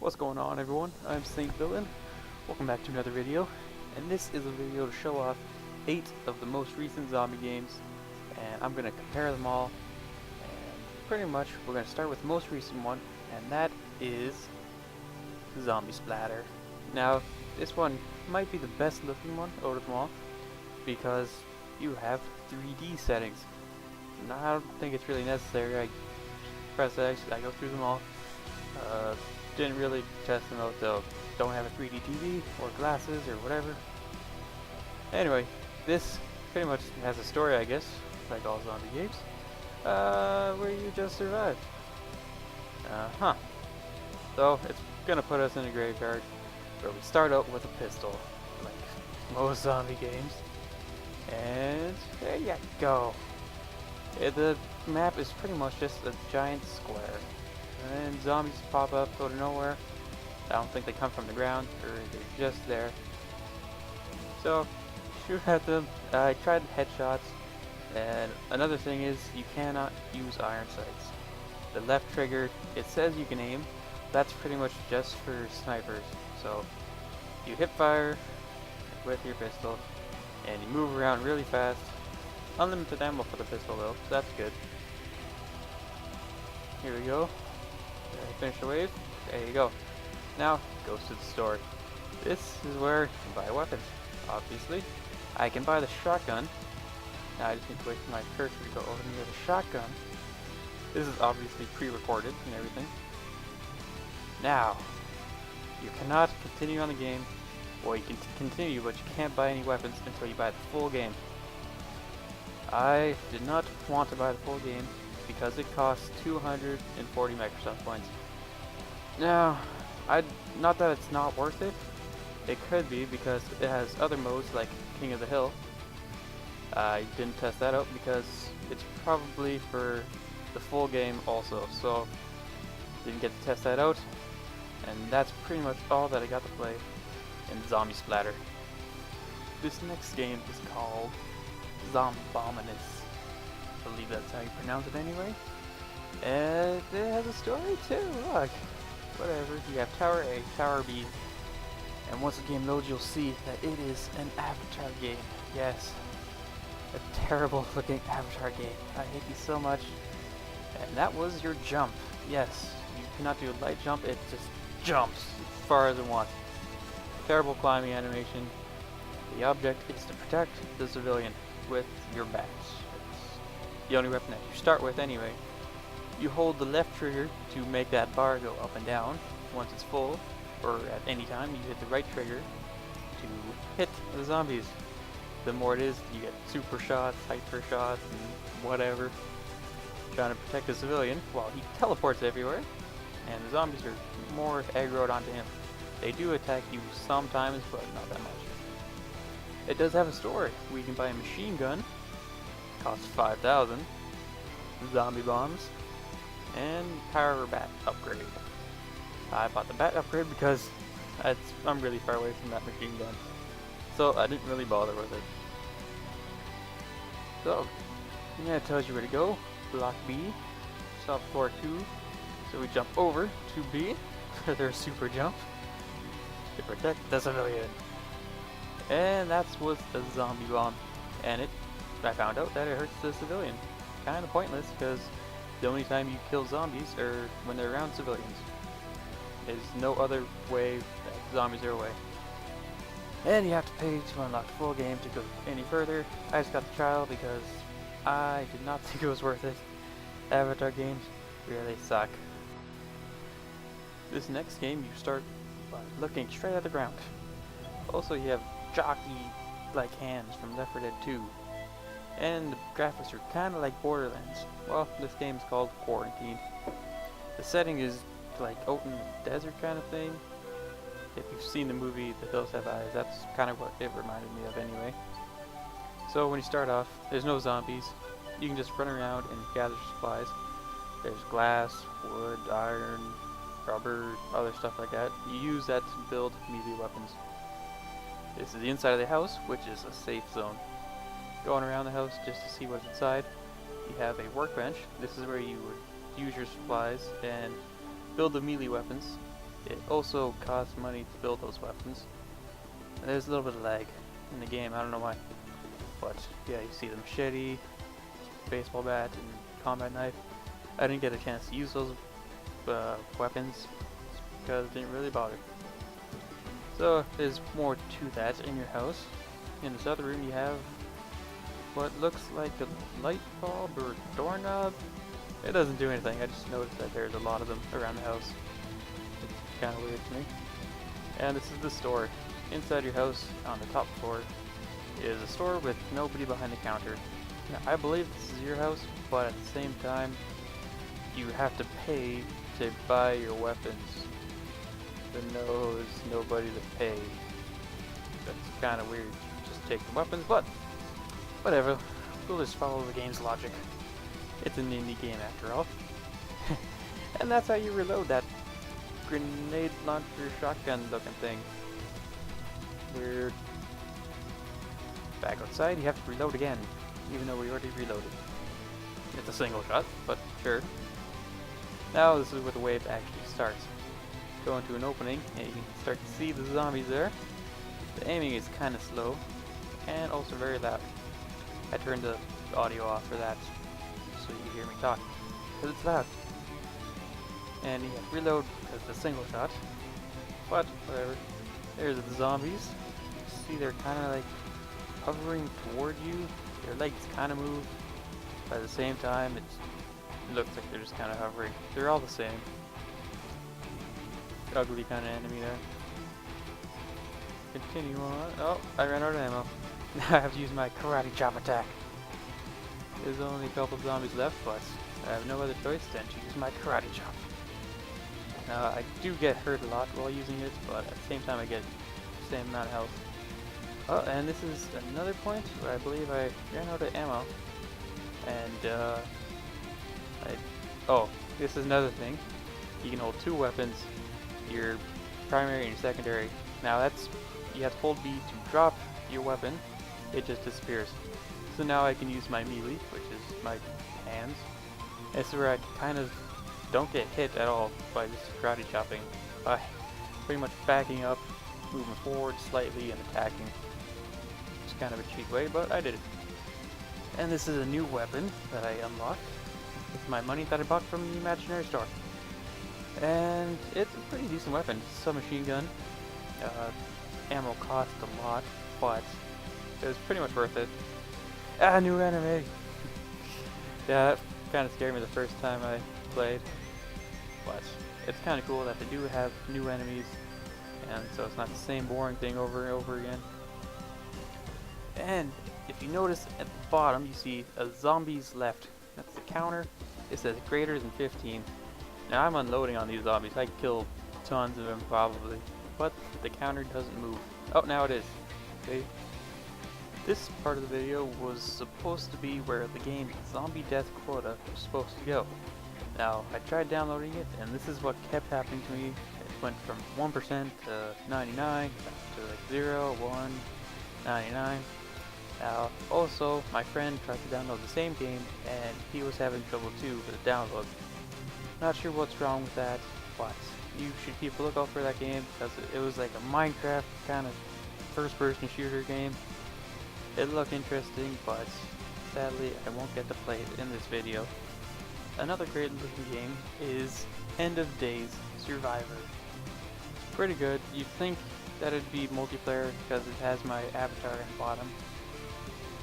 What's going on, everyone? I'm SaintVillain. Welcome back to another video, and this is a video to show off 8 of the most recent zombie games, and I'm going to compare them all, and pretty much we're going to start with the most recent one, and that is Zombie Splatter. Now, this one might be the best looking one out of them all, because you have 3D settings. Now, I don't think it's really necessary. I press X, I go through them all. Didn't really test them out though. Don't have a 3D TV or glasses or whatever. Anyway, this pretty much has a story, I guess, like all zombie games, where you just survive. So it's gonna put us in a graveyard where we start out with a pistol, like most zombie games. And there you go. The map is pretty much just a giant square. And then zombies pop up out of nowhere. I don't think they come from the ground, or they're just there. So, shoot at them. I tried headshots, and another thing is you cannot use iron sights. The left trigger, it says you can aim. That's pretty much just for snipers. So, you hip fire with your pistol, and you move around really fast. Unlimited ammo for the pistol though, so that's good. Here we go. Finish the wave. There you go. Now, goes to the store. This is where you can buy weapons. Obviously, I can buy the shotgun. Now I just need to wait for my cursor to go over near the shotgun. This is obviously pre-recorded and everything. Now, you cannot continue on the game. Well, you can continue, but you can't buy any weapons until you buy the full game. I did not want to buy the full game because it costs 240 Microsoft points. Now, not that it's not worth it. It could be because it has other modes like King of the Hill. I didn't test that out because it's probably for the full game also, so didn't get to test that out. And that's pretty much all that I got to play in Zombie Splatter. This next game is called Zombominus. I believe that's how you pronounce it anyway. And it has a story too, look. Whatever, you have Tower A, Tower B, and once the game loads you'll see that it is an Avatar game. Yes, a terrible looking Avatar game. I hate you so much. And that was your jump. Yes, you cannot do a light jump, it just jumps as far as it wants. Terrible climbing animation. The object is to protect the civilian with your bats. It's the only weapon that you start with anyway. You hold the left trigger to make that bar go up and down once it's full, or at any time you hit the right trigger to hit the zombies. The more it is, you get super shots, hyper shots, and whatever, trying to protect the civilian while he teleports everywhere, and the zombies are more aggroed onto him. They do attack you sometimes, but not that much. It does have a story. We can buy a machine gun, costs 5,000, zombie bombs, and power bat upgrade. I bought the bat upgrade because I'm really far away from that machine gun, so I didn't really bother with it. So, yeah, it tells you where to go. Block B, stop floor 2, so we jump over to B, for their super jump, to protect the civilian. And that's with the zombie bomb, and I found out that it hurts the civilian. Kinda pointless, because the only time you kill zombies are when they're around civilians. There's no other way that zombies are away. And you have to pay to unlock the full game to go any further. I just got the trial because I did not think it was worth it. Avatar games really suck. This next game you start by looking straight at the ground. Also you have jockey-like hands from Left 4 Dead 2. And the graphics are kinda like Borderlands. Well, this game is called Quarintined. The setting is like out in the desert kind of thing. If you've seen the movie The Hills Have Eyes, that's kind of what it reminded me of anyway. So when you start off, there's no zombies. You can just run around and gather supplies. There's glass, wood, iron, rubber, other stuff like that. You use that to build melee weapons. This is the inside of the house, which is a safe zone. Going around the house just to see what's inside. You have a workbench. This is where you would use your supplies and build the melee weapons. it also costs money to build those weapons. And there's a little bit of lag in the game, I don't know why. But yeah, you see the machete, baseball bat, and combat knife. I didn't get a chance to use those weapons because it didn't really bother. So there's more to that in your house. In this other room you have what looks like a light bulb or doorknob. It doesn't do anything, I just noticed that there's a lot of them around the house. It's kind of weird to me. And this is the store. Inside your house, on the top floor, is a store with nobody behind the counter. Now, I believe this is your house, but at the same time, you have to pay to buy your weapons. But no, there's nobody to pay. That's kind of weird. Just take the weapons, but whatever. We'll just follow the game's logic. It's an indie game after all. And that's how you reload that grenade launcher shotgun looking thing. Weird. Back outside, you have to reload again, even though we already reloaded. It's a single shot, but sure. Now this is where the wave actually starts. Go into an opening, and you can start to see the zombies there. The aiming is kind of slow, and also very loud. I turned the audio off for that, so you hear me talk, because it's loud. And you have to reload because it's a single shot, but whatever. There's the zombies. See, they're kind of like hovering toward you. Their legs kind of move, but at the same time, it looks like they're just kind of hovering. They're all the same. Ugly kind of enemy there. Continue on. Oh, I ran out of ammo. Now I have to use my karate chop attack. There's only a couple of zombies left, but I have no other choice than to use my karate chop. Now I do get hurt a lot while using it, but at the same time I get the same amount of health. Oh, and this is another point where I believe I ran out of ammo. And oh, this is another thing. You can hold two weapons, your primary and your secondary. Now that's, you have to hold B to drop your weapon. It just disappears. So now I can use my melee, which is my hands. This is where I kind of don't get hit at all by just karate chopping. By pretty much backing up, moving forward slightly, and attacking. It's kind of a cheap way, but I did it. And this is a new weapon that I unlocked with my money that I bought from the imaginary store. And it's a pretty decent weapon. It's a submachine gun. Ammo cost a lot, but it was pretty much worth it. Ah, new enemy! Yeah, that kind of scared me the first time I played. But it's kind of cool that they do have new enemies, and so it's not the same boring thing over and over again. And if you notice at the bottom, you see a zombies left. That's the counter. It says greater than 15. Now I'm unloading on these zombies. I killed tons of them probably, but the counter doesn't move. Oh, now it is. Okay. This part of the video was supposed to be where the game's zombie death quota was supposed to go. Now, I tried downloading it, and this is what kept happening to me. It went from 1% to 99, to like 0, 1, 99. Now, also, my friend tried to download the same game, and he was having trouble too with the download. Not sure what's wrong with that, but you should keep a lookout for that game, because it was like a Minecraft kind of first-person shooter game. It looked interesting, but sadly I won't get to play it in this video. Another great looking game is End of Days Survivor. It's pretty good. You'd think that it'd be multiplayer because it has my avatar in the bottom,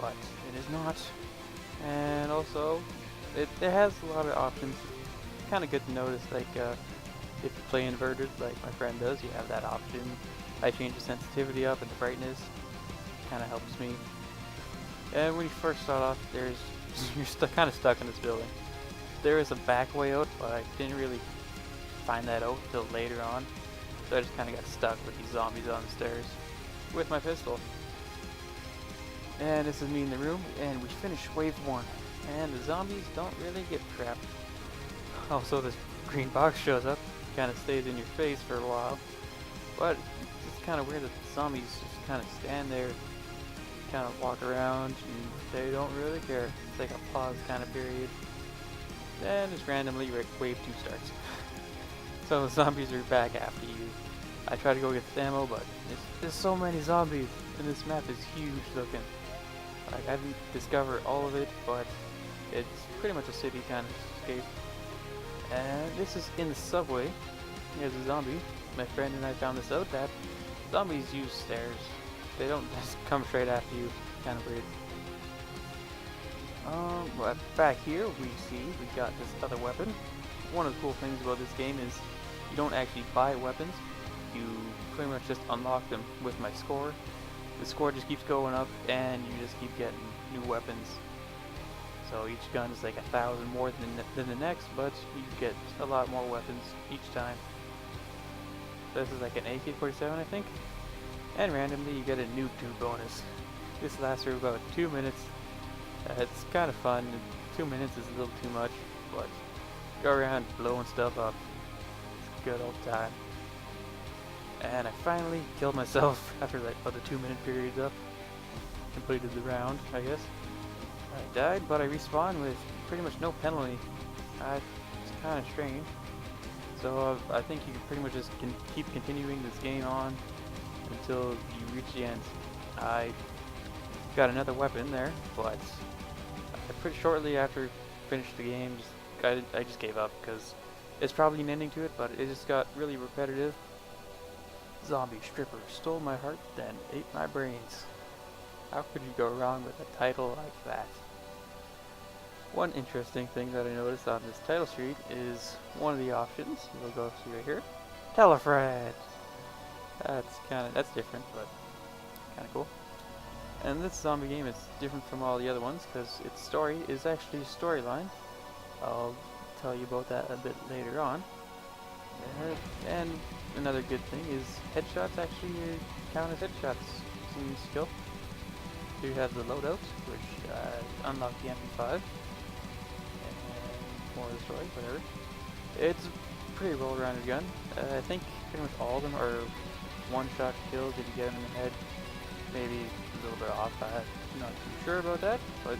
but it is not. And also, it has a lot of options. It's kind of good to notice, like if you play inverted like my friend does, you have that option. I change the sensitivity up and the brightness. Kind of helps me. And when you first start off, you're kind of stuck in this building. There is a back way out, but I didn't really find that out until later on. So I just kind of got stuck with these zombies on the stairs with my pistol. And this is me in the room, and we finished wave 1. And the zombies don't really get trapped. Also, this green box shows up, kind of stays in your face for a while. But it's just kind of weird that the zombies just kind of stand there, kind of walk around, and they don't really care. It's like a pause kind of period. Then just randomly wave 2 starts. So the zombies are back after you. I try to go get the ammo, but there's so many zombies, and this map is huge looking. Like, I didn't discover all of it, but it's pretty much a city kind of escape. And this is in the subway. There's a zombie. My friend and I found this out, that zombies use stairs. They don't just come straight after you. Kind of weird. Well, back here we got this other weapon. One of the cool things about this game is you don't actually buy weapons. You pretty much just unlock them with my score. The score just keeps going up, and you just keep getting new weapons. So each gun is like 1,000 more than the next, but you get a lot more weapons each time. This is like an AK-47, I think. And randomly you get a noob tube bonus. This lasts for about 2 minutes. It's kind of fun. 2 minutes is a little too much, but go around blowing stuff up. It's a good old time. And I finally killed myself after like about the 2 minute period's up. Completed the round, I guess. I died, but I respawned with pretty much no penalty. It's kind of strange. So I think you can pretty much just keep continuing this game on until you reach the end. I got another weapon there, but pretty shortly after I finished the game, I just gave up because it's probably an ending to it, but it just got really repetitive. Zombie stripper stole my heart, then ate my brains. How could you go wrong with a title like that? One interesting thing that I noticed on this title sheet is one of the options. We'll go see right here. Tell a friend. That's different, but kind of cool. And this zombie game is different from all the other ones because its story is actually a storyline. I'll tell you about that a bit later on. And another good thing is headshots actually count as headshots in skill. Here you have the loadout, which unlock the MP5. And more of the story, whatever. It's a pretty well-rounded gun. I think pretty much all of them are one-shot kills if you get them in the head. Maybe a little bit off. I'm not too sure about that, but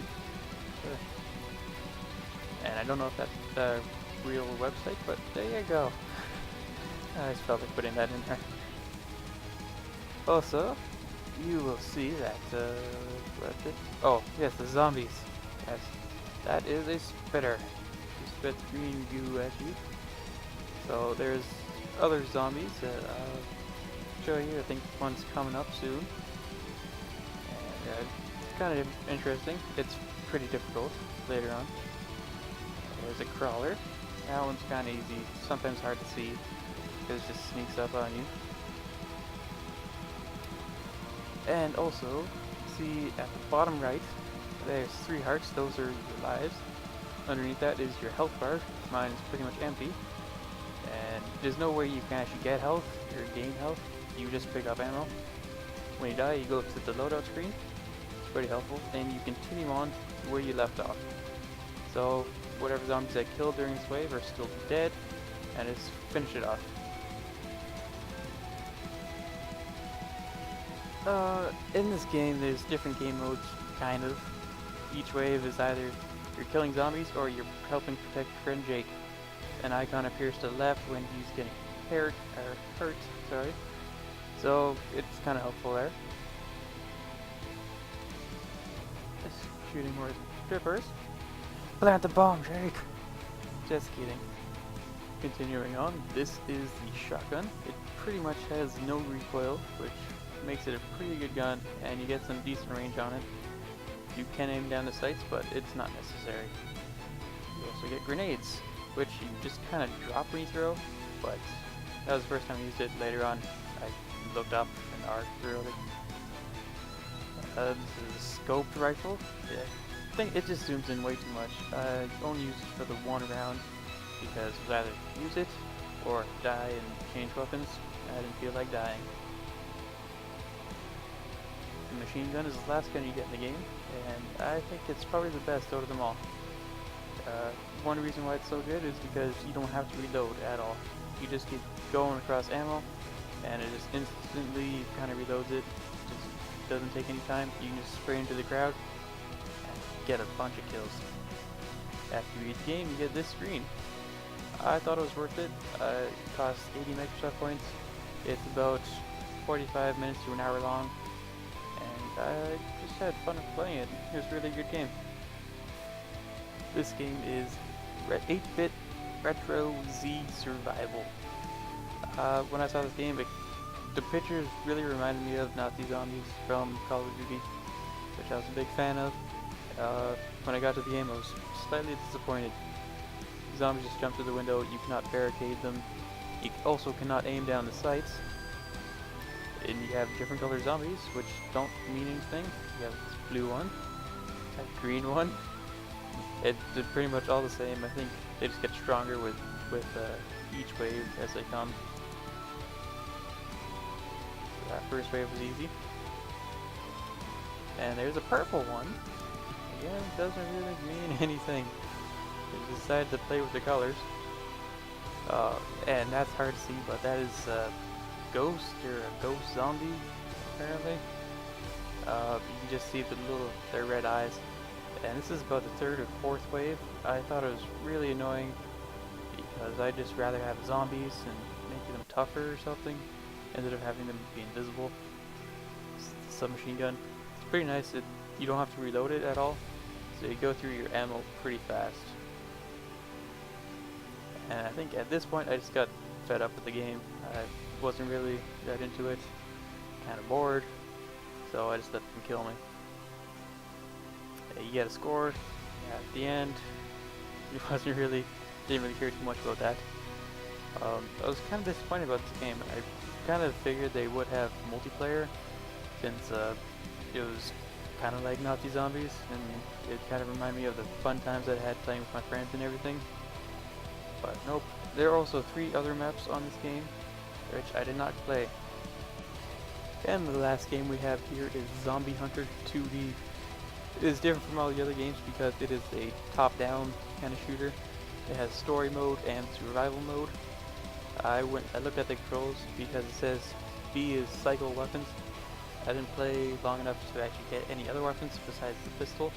sure. And I don't know if that's a real website, but there you go. I just felt like putting that in there. Also, you will see that, what's it? Oh, yes, the zombies. Yes, that is a spitter. He spits green goo at you. So there's other zombies that I'll show you. I think one's coming up soon. And it's kind of interesting. It's pretty difficult later on. There's a crawler. That one's kind of easy. Sometimes hard to see because it just sneaks up on you. And also, see at the bottom right, there's 3 hearts. Those are your lives. Underneath that is your health bar. Mine is pretty much empty. And there's no way you can actually get health or gain health. You just pick up ammo. When you die, you go to the loadout screen. It's pretty helpful. And you continue on where you left off. So, whatever zombies I killed during this wave are still dead. And just finish it off. In this game, there's different game modes, kind of. Each wave is either you're killing zombies or you're helping protect your friend Jake. An icon appears to the left when he's getting hurt, sorry. So, it's kind of helpful there. Just shooting more strippers. Plant the bomb, Jake! Just kidding. Continuing on, this is the shotgun. It pretty much has no recoil, which makes it a pretty good gun, and you get some decent range on it. You can aim down the sights, but it's not necessary. You also get grenades, which you just kind of drop when you throw, but that was the first time I used it. Later on, I looked up and arc through it. This is a scoped rifle. Yeah, I think it just zooms in way too much. I only used it for the one round because it was either use it or die and change weapons. I didn't feel like dying. The machine gun is the last gun you get in the game, and I think it's probably the best out of them all. One reason why it's so good is because you don't have to reload at all. You just keep going across ammo, and it just instantly kind of reloads it. Just doesn't take any time. You can just spray into the crowd and get a bunch of kills. After you beat the game, you get this screen. I thought it was worth it. It cost 80 Microsoft points. It's about 45 minutes to an hour long, and I just had fun playing it. It was a really good game. This game is 8-bit Retro Z Survival. When I saw this game, the pictures really reminded me of Nazi zombies from Call of Duty, which I was a big fan of. When I got to the game, I was slightly disappointed. Zombies just jump through the window, you cannot barricade them. You also cannot aim down the sights. And you have different color zombies, which don't mean anything. You have this blue one, a green one. They're pretty much all the same. I think they just get stronger with each wave as they come. So that first wave was easy. And there's a purple one. Again, it doesn't really mean anything. They decided to play with the colors. And that's hard to see, but that is ghost or a ghost zombie apparently. You can just see their red eyes, and this is about the third or fourth wave. I thought it was really annoying because I'd just rather have zombies and making them tougher or something instead of having them be invisible. It's a submachine gun. It's pretty nice. You don't have to reload it at all, so you go through your ammo pretty fast. And I think at this point I just got fed up with the game. I wasn't really that into it, kind of bored, so I just let them kill me. You get a score at the end. Didn't really care too much about that. I was kind of disappointed about this game. I kind of figured they would have multiplayer, since it was kind of like Nazi zombies, and it kind of reminded me of the fun times that I had playing with my friends and everything. But nope. There are also 3 other maps on this game, which I did not play. And the last game we have here is Zombie Hunter 2D. It is different from all the other games because it is a top-down kind of shooter. It has story mode and survival mode. I looked at the controls because it says B is cycle weapons. I didn't play long enough to actually get any other weapons besides the pistol,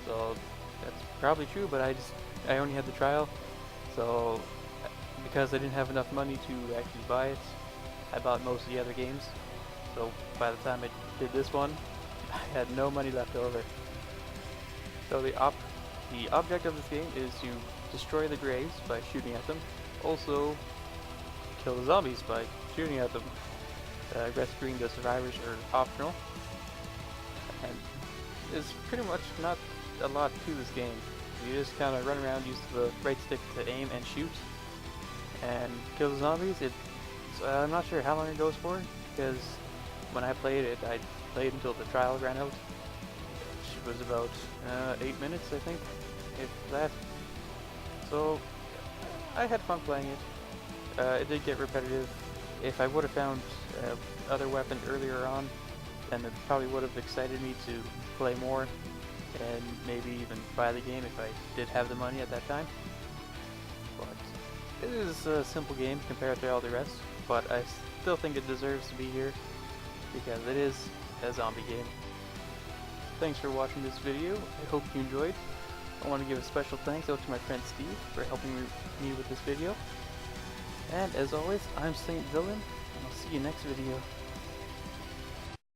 so that's probably true, but I only had the trial. So, because I didn't have enough money to actually buy it, I bought most of the other games. So, by the time I did this one, I had no money left over. So the object of this game is to destroy the graves by shooting at them. Also, kill the zombies by shooting at them. Rescuing the survivors are optional. And there's pretty much not a lot to this game. You just kind of run around, use the right stick to aim and shoot, and kill the zombies. I'm not sure how long it goes for, because when I played it, I played until the trial ran out, which was about 8 minutes, I think, if that. So I had fun playing it. It did get repetitive. If I would have found other weapons earlier on, then it probably would have excited me to play more, and maybe even buy the game if I did have the money at that time. But it is a simple game compared to all the rest, but I still think it deserves to be here because it is a zombie game. Thanks for watching this video. I hope you enjoyed. I want to give a special thanks out to my friend Steve for helping me with this video. And as always, I'm SaintVillain, and I'll see you next video.